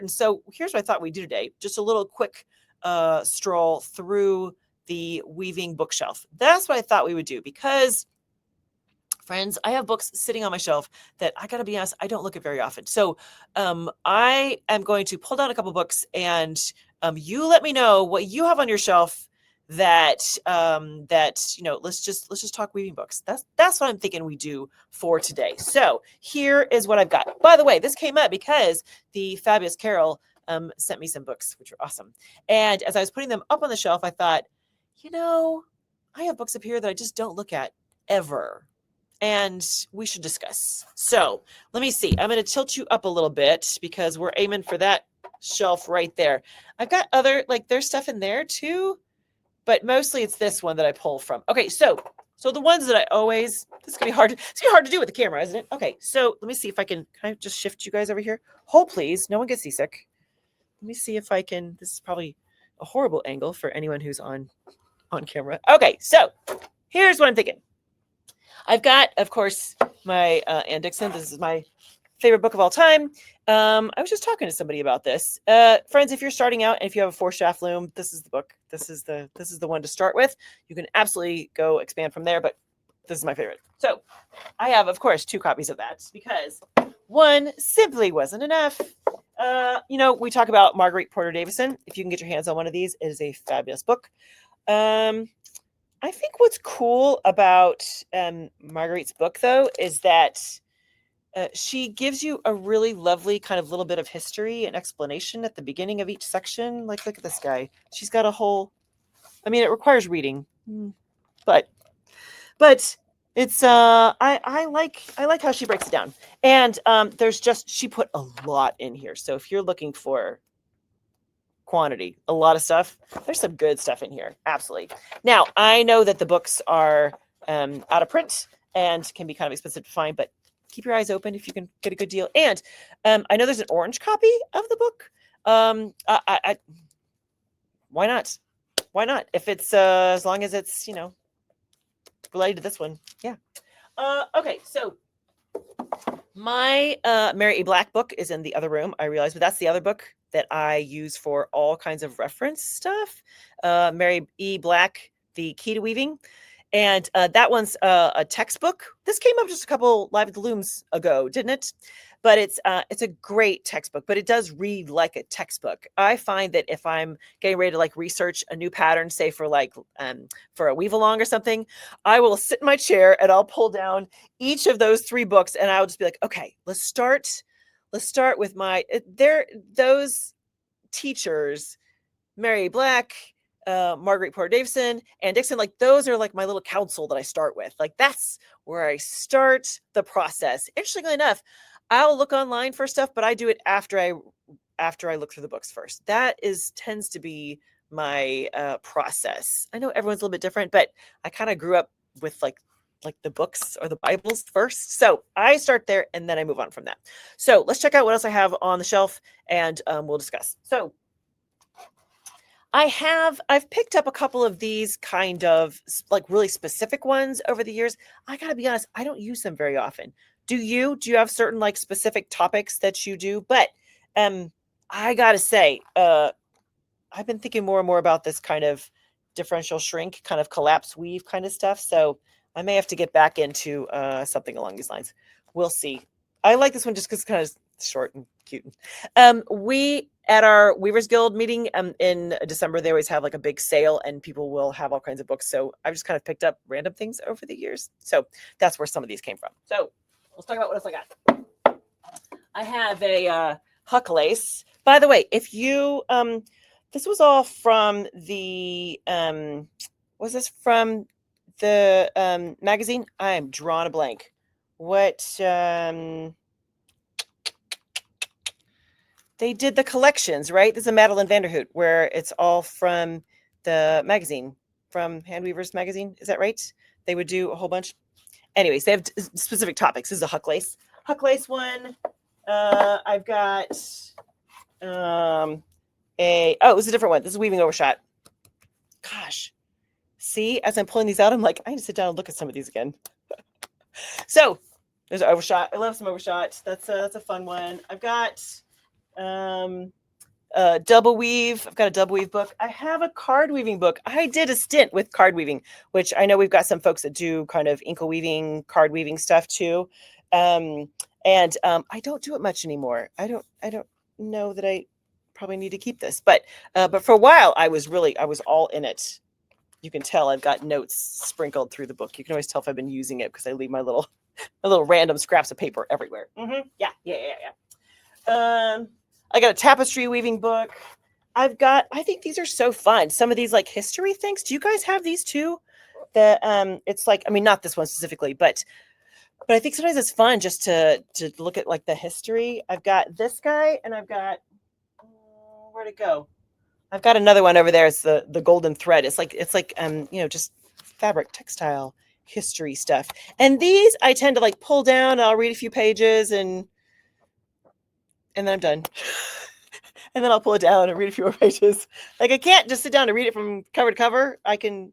And so here's what I thought we'd do today. Just a little quick stroll through the weaving bookshelf. That's what I thought we would do because, friends, I have books sitting on my shelf that I got to be honest, I don't look at very often. So I am going to pull down a couple books and you let me know what you have on your shelf that let's just talk weaving books. That's what I'm thinking we do for today. So here is what I've got. By the way, this came up because the fabulous Carol sent me some books, which are awesome. And as I was putting them up on the shelf, I thought, I have books up here that I just don't look at ever. And we should discuss. So let me see. I'm going to tilt you up a little bit because we're aiming for that shelf right there. I've got other, there's stuff in there too, but mostly it's this one that I pull from. Okay, so the ones that I always, this is going to be hard. It's going to be hard to do with the camera, isn't it? Okay, so let me see if can I just shift you guys over here? Hold, please. No one gets seasick. Let me see if I can, this is probably a horrible angle for anyone who's on camera. Okay, so here's what I'm thinking. I've got, of course, my Anne Dixon. This is my favorite book of all time. I was just talking to somebody about this. Friends, if you're starting out and if you have a 4-shaft loom, this is the book. This is the one to start with. You can absolutely go expand from there, but this is my favorite. So I have, of course, 2 copies of that because one simply wasn't enough. We talk about Marguerite Porter Davison. If you can get your hands on one of these, it is a fabulous book. I think what's cool about Marguerite's book, though, is that she gives you a really lovely kind of little bit of history and explanation at the beginning of each section. Look at this guy. She's got a whole, it requires reading, but it's, I like how she breaks it down. And she put a lot in here. So if you're looking for quantity, a lot of stuff, there's some good stuff in here. Absolutely. Now, I know that the books are out of print and can be kind of expensive to find, but keep your eyes open if you can get a good deal. And I know there's an orange copy of the book. Why not? If it's as long as it's related to this one. Yeah. Okay, so my Mary E. Black book is in the other room, I realize, but that's the other book that I use for all kinds of reference stuff. Mary E. Black, The Key to Weaving. And that one's a textbook. This came up just a couple Live at the Looms ago, didn't it? But it's a great textbook, but it does read like a textbook. I find that if I'm getting ready to research a new pattern, say for a weave along or something, I will sit in my chair and I'll pull down each of those 3 books and I'll just be like, okay, let's start with those teachers, Mary Black, Marguerite Porter Davison, and Dixon, those are my little council that I start with. That's where I start the process. Interestingly enough, I'll look online for stuff, but I do it after I look through the books first. That tends to be my process. I know everyone's a little bit different, but I kind of grew up with the books or the Bibles first. So I start there and then I move on from that. So let's check out what else I have on the shelf and we'll discuss. So I've picked up a couple of these kind of really specific ones over the years. I gotta be honest, I don't use them very often. Do you have certain specific topics that you do? But I gotta say, I've been thinking more and more about this kind of differential shrink, kind of collapse weave kind of stuff. So I may have to get back into something along these lines. We'll see. I like this one just because it's kind of short and cute. We at our Weavers Guild meeting in December, they always have a big sale and people will have all kinds of books. So I've just kind of picked up random things over the years. So that's where some of these came from. So let's talk about what else I got. I have a Huck lace. By the way, if you this was all from the was this from the magazine? I am drawing a blank. What they did the collections, right? This is a Madeline Vanderhoot where it's all from the magazine, from Handweavers magazine. Is that right? They would do a whole bunch. Anyways, they have specific topics. This is a Huck lace one. I've got it was a different one. This is Weaving Overshot. Gosh, see, as I'm pulling these out, I'm like, I need to sit down and look at some of these again. So there's an Overshot. I love some Overshot. That's a fun one. I've got Double weave. I've got a double weave book. I have a card weaving book. I did a stint with card weaving, which I know we've got some folks that do kind of inkle weaving, card weaving stuff too. I don't do it much anymore. I don't know that I probably need to keep this, but for a while I was all in it. You can tell I've got notes sprinkled through the book. You can always tell if I've been using it because I leave my little random scraps of paper everywhere. Yeah. I got a tapestry weaving book. I think these are so fun. Some of these like history things. Do you guys have these too? It's like, I mean, not this one specifically, but I think sometimes it's fun just to look at like the history. I've got this guy and I've got, where'd it go? I've got another one over there. It's the golden thread. It's like just fabric, textile, history stuff. And these I tend to like pull down and I'll read a few pages and then I'm done. And then I'll pull it down and read a few more pages. Like I can't just sit down and read it from cover to cover. I can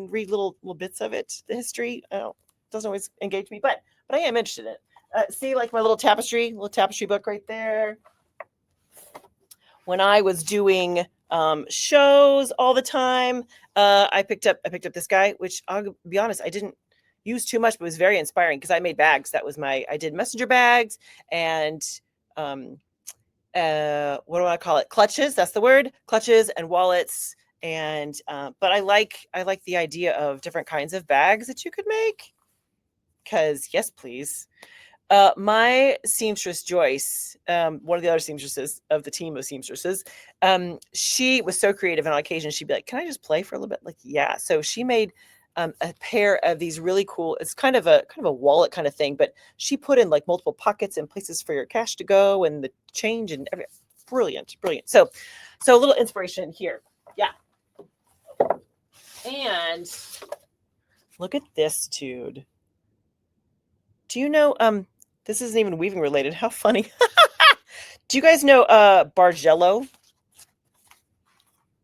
read little bits of it. The history, it doesn't always engage me, but I am interested in it. See, like my little tapestry book right there. When I was doing shows all the time, I picked up this guy, which I'll be honest, I didn't use too much, but it was very inspiring because I made bags. I did messenger bags and what do I call it? Clutches. That's the word. Clutches and wallets. And but I like the idea of different kinds of bags that you could make. Because yes, please. My seamstress Joyce, one of the other seamstresses of the team of seamstresses, she was so creative. And on occasion, she'd be like, "Can I just play for a little bit?" Like, yeah. So she made a pair of these really cool. It's kind of a wallet kind of thing, but she put in like multiple pockets and places for your cash to go and the change and everything. Brilliant. So a little inspiration here. Yeah. And look at this dude. Do you know? This isn't even weaving related. How funny. Do you guys know Bargello? I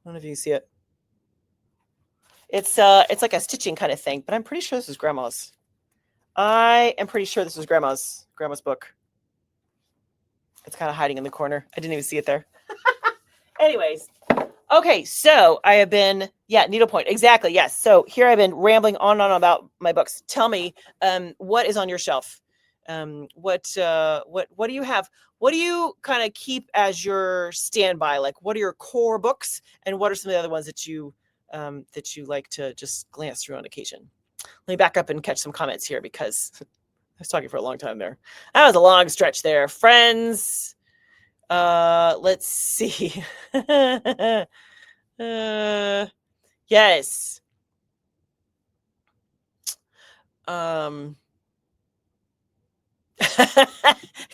don't know if you see it. It's like a stitching kind of thing, but I'm pretty sure this is grandma's. I am pretty sure this was grandma's book. It's kind of hiding in the corner. I didn't even see it there. Anyways. Okay, so I have been, needlepoint. Exactly. Yes. So here I've been rambling on and on about my books. Tell me, what is on your shelf? What do you have? What do you kind of keep as your standby? Like, what are your core books, and what are some of the other ones that you like to just glance through on occasion? Let me back up and catch some comments here because I was talking for a long time there. That was a long stretch there, friends. Let's see. Yes.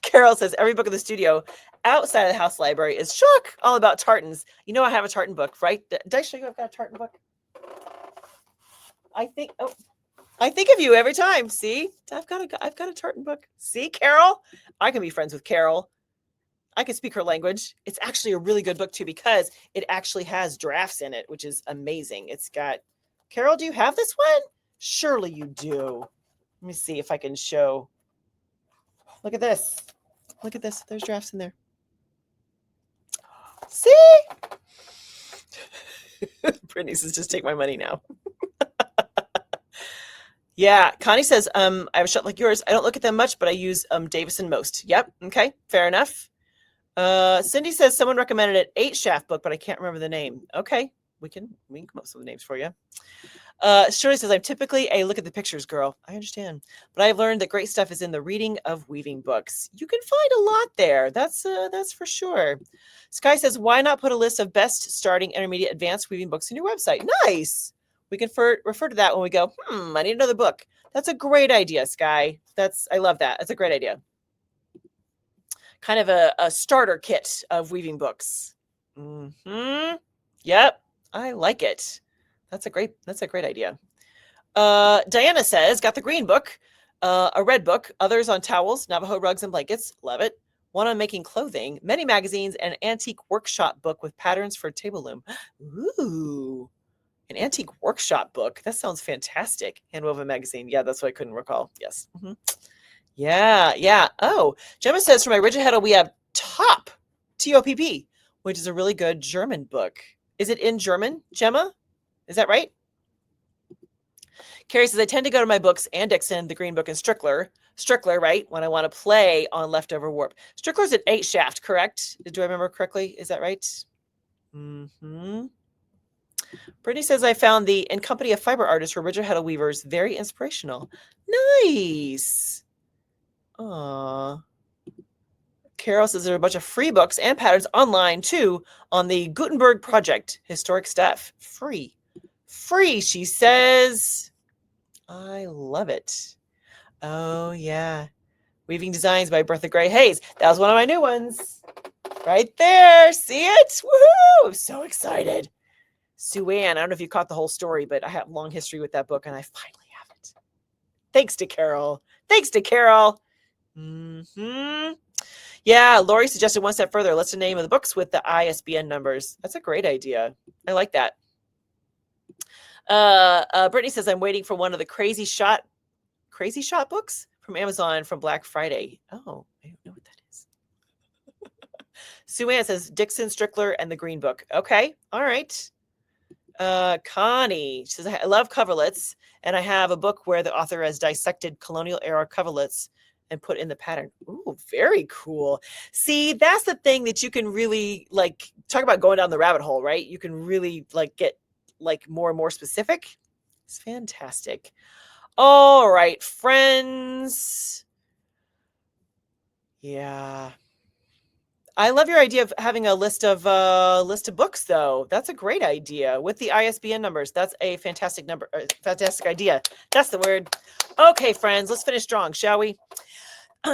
Carol says every book in the studio outside of the house library is all about tartans. You know, I have a tartan book, right? Did I show you I've got a tartan book? I think of you every time. See, I've got a tartan book. See, Carol, I can be friends with Carol. I can speak her language. It's actually a really good book too, because it actually has drafts in it, which is amazing. It's got, Carol, do you have this one? Surely you do. Let me see if I can show. Look at this. Look at this. There's drafts in there. See? Brittany says, just take my money now. Yeah, Connie says, I have a shop like yours. I don't look at them much, but I use Davison most. Yep. Okay. Fair enough. Cindy says someone recommended an 8-shaft book, but I can't remember the name. Okay. We can come up with some names for you. Shirley says, I'm typically a look at the pictures girl. I understand. But I've learned that great stuff is in the reading of weaving books. You can find a lot there. That's for sure. Sky says, why not put a list of best starting, intermediate, advanced weaving books in your website? Nice. We can refer to that when we go, I need another book. That's a great idea, Sky. I love that. That's a great idea. Kind of a starter kit of weaving books. Yep. I like it. That's a great idea. Diana says, got the green book, a red book, others on towels, Navajo rugs and blankets. Love it. One on making clothing, many magazines, and an antique workshop book with patterns for table loom. Ooh, an antique workshop book. That sounds fantastic. Handwoven magazine. Yeah, that's what I couldn't recall. Yes. Yeah. Oh, Gemma says, for my rigid heddle, we have top TOPP, which is a really good German book. Is it in German, Gemma? Is that right? Carrie says, I tend to go to my books and Dixon, the Green Book, and Strickler, right, when I want to play on Leftover Warp. Strickler's at 8 Shaft, correct? Do I remember correctly? Is that right? Mm-hmm. Brittany says, I found the In Company of Fiber Artists for Richard Heddle Weavers very inspirational. Nice. Aww. Carol says there are a bunch of free books and patterns online, too, on the Gutenberg Project. Historic stuff. Free, she says. I love it. Oh, yeah. Weaving Designs by Bertha Gray Hayes. That was one of my new ones. Right there. See it? Woohoo! I'm so excited. Sue Ann, I don't know if you caught the whole story, but I have a long history with that book, and I finally have it. Thanks to Carol. Mm-hmm. Yeah, Lori suggested one step further. List the name of the books with the ISBN numbers. That's a great idea. I like that. Brittany says, I'm waiting for one of the Crazy Shot books from Amazon from Black Friday. Oh, I don't know what that is. Sue Ann says, Dixon, Strickler, and the Green Book. Okay, all right. Connie says, I love coverlets, and I have a book where the author has dissected colonial era coverlets and put in the pattern. Ooh, very cool. See, that's the thing that you can really talk about going down the rabbit hole, right? You can really get more and more specific. It's fantastic. All right, friends. Yeah. I love your idea of having a list of books, though. That's a great idea with the ISBN numbers. That's a fantastic idea. That's the word. Okay, friends, let's finish strong, shall we?